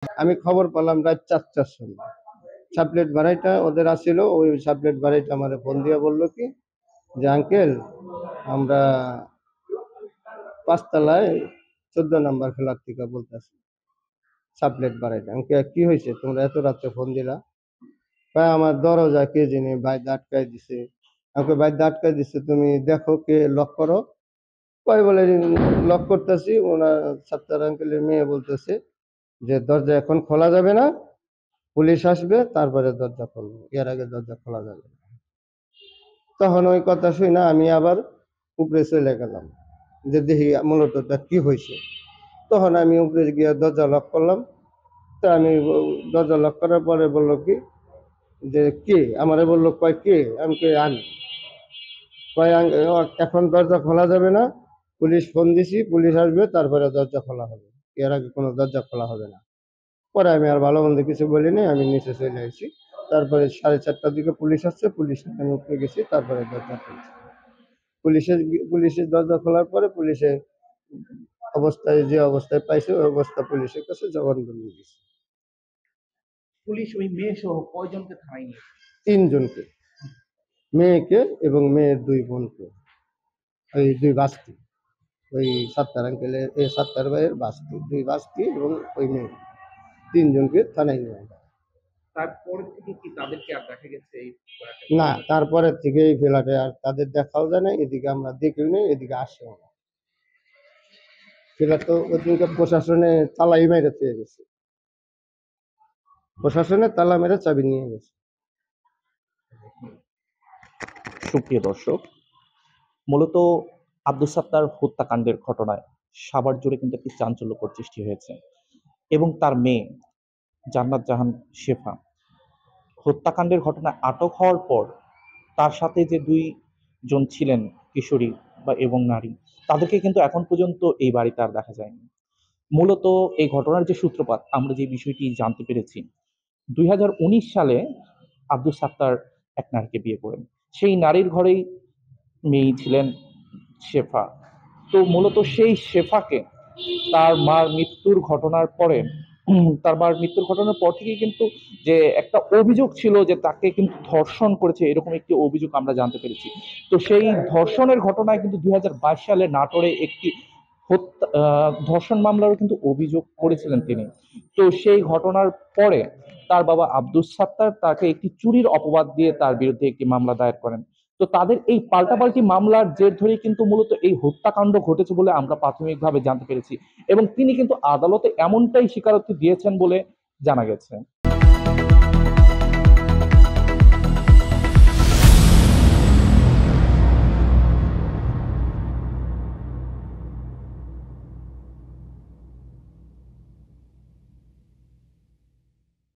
আমি খবর পেলাম রাত ৪টার সময়। সাবলেট ভাড়াইটা ওদের আসছিল, ওই সাবলেট ভাড়াইটা আমারে ফোন দিয়ে বলল কি যে, আঙ্কেল আমরা ৫ তলায় ১৪ নাম্বার ফ্ল্যাট থেকে বলতেছি। সাবলেট ভাড়াইটা। আমি কি হয়েছে তোমরা এত রাত্রে ফোন দিলা? কয় আমার দরজা কে জানি বাইরে আটকায় দিছে। আমাকে বাইরে আটকায় দিছে, তুমি দেখো কে লক করো। কয় বলে লক করতেছি, ওনার সাত্তার আঙ্কেলের মেয়ে বলতেছে যে দরজা এখন খোলা যাবে না, পুলিশ আসবে তারপরে দরজা খুলবো, এর আগে দরজা খোলা যাবে না। তখন ওই কথা শুই না আমি আবার উপরে চলে গেলাম যে দেখি মূলত কি হয়েছে। তখন আমি উপরে গিয়ে দরজা লক করলাম। তো আমি দরজা লক করার পরে বললো কি যে কে আমারে বললো, কয় কে? আমি আমি কয় এখন দরজা খোলা যাবে না, পুলিশ ফোন দিছি, পুলিশ আসবে তারপরে দরজা খোলা হবে, এর আগে কোনো দরজা খোলা হবে না। পরে আমি আর ভালো মন্দ কিছু বলিনি, আমি নিচে চলে আসি। তারপরে 4:30টার দিকে পুলিশ আসছে, পুলিশ আমি উপরে গেছি, তারপরে দরজা খুলছি। পুলিশের দরজা খোলার পরে পুলিশের অবস্থায় যে অবস্থায় পাইছে ওই অবস্থা পুলিশের কাছে জবানবন্দি দিয়েছে। পুলিশ ওই মেয়ে সহ কয়জনকে থানায় নিয়ে? 3 জনকে, মেয়েকে এবং মেয়ের 2 বোনকে, ওই 2 বাস্তি, ওই সাত্তার আঙ্কেলের সাত্তার ভাইয়ের বাস্তি, 2 বাস্তি এবং ওই মেয়ে, 3 জনকে থানায় নিয়ে যায়। তারপরে থেকে কি তাদেরকে আর দেখা গেছে এই না, তারপরের থেকে এই ফ্ল্যাটে আর তাদের দেখাও যায় না, এদিকে আমরা দেখিও নি, এদিকে আসেও না। ফ্ল্যাট তো ওদিনকে প্রশাসনে তালাই মেরে পেয়ে গেছে, প্রশাসনে তালা মেরে চাবি নিয়ে গেছে। সুপ্রিয় দর্শক, মূলত আব্দুস সাত্তার হত্যাকাণ্ডের ঘটনায় সাভার জুড়ে কিন্তু একটি চাঞ্চল্যকর সৃষ্টি হয়েছে এবং তার মেয়ে জান্নাত জাহান শেফা হত্যাকাণ্ডের ঘটনায় আটক হওয়ার পর তার সাথে যে 2 জন ছিলেন কিশোরী এবং নারী, তাদেরকে কিন্তু এখন পর্যন্ত এই বাড়িতে আর দেখা যায়নি। মূলত এই ঘটনার যে সূত্রপাত, আমরা যে বিষয়টি জানতে পেরেছি, 2019 সালে আব্দুস সাত্তার এক নারীকে বিয়ে করেন। সেই নারীর ঘরেই মেয়ে ছিলেন শেফা। তো মূলত সেই শেফাকে তার মার মৃত্যুর ঘটনার পরে তার মার মৃত্যুর ঘটনার পর থেকেই কিন্তু যে একটা অভিযোগ ছিল যে তাকে কিন্তু ধর্ষণ করেছে, এরকম একটি অভিযোগ আমরা জানতে পেরেছি। তো সেই ধর্ষণের ঘটনায় কিন্তু 2022 সালে নাটোরে একটি ধর্ষণ মামলারও কিন্তু অভিযোগ করেছিলেন তিনি। তো সেই ঘটনার পরে তার বাবা আব্দুস সাত্তার তাকে একটি চুরির অপবাদ দিয়ে তার বিরুদ্ধে একটি মামলা দায়ের করেন। তো তাদের এই পাল্টাপাল্টি মামলার জের ধরেই কিন্তু মূলত এই হত্যাকাণ্ড ঘটেছে বলে আমরা প্রাথমিকভাবে জানতে পেরেছি এবং তিনি কিন্তু আদালতে এমনটাই স্বীকারোক্তি দিয়েছেন বলে জানা গেছে।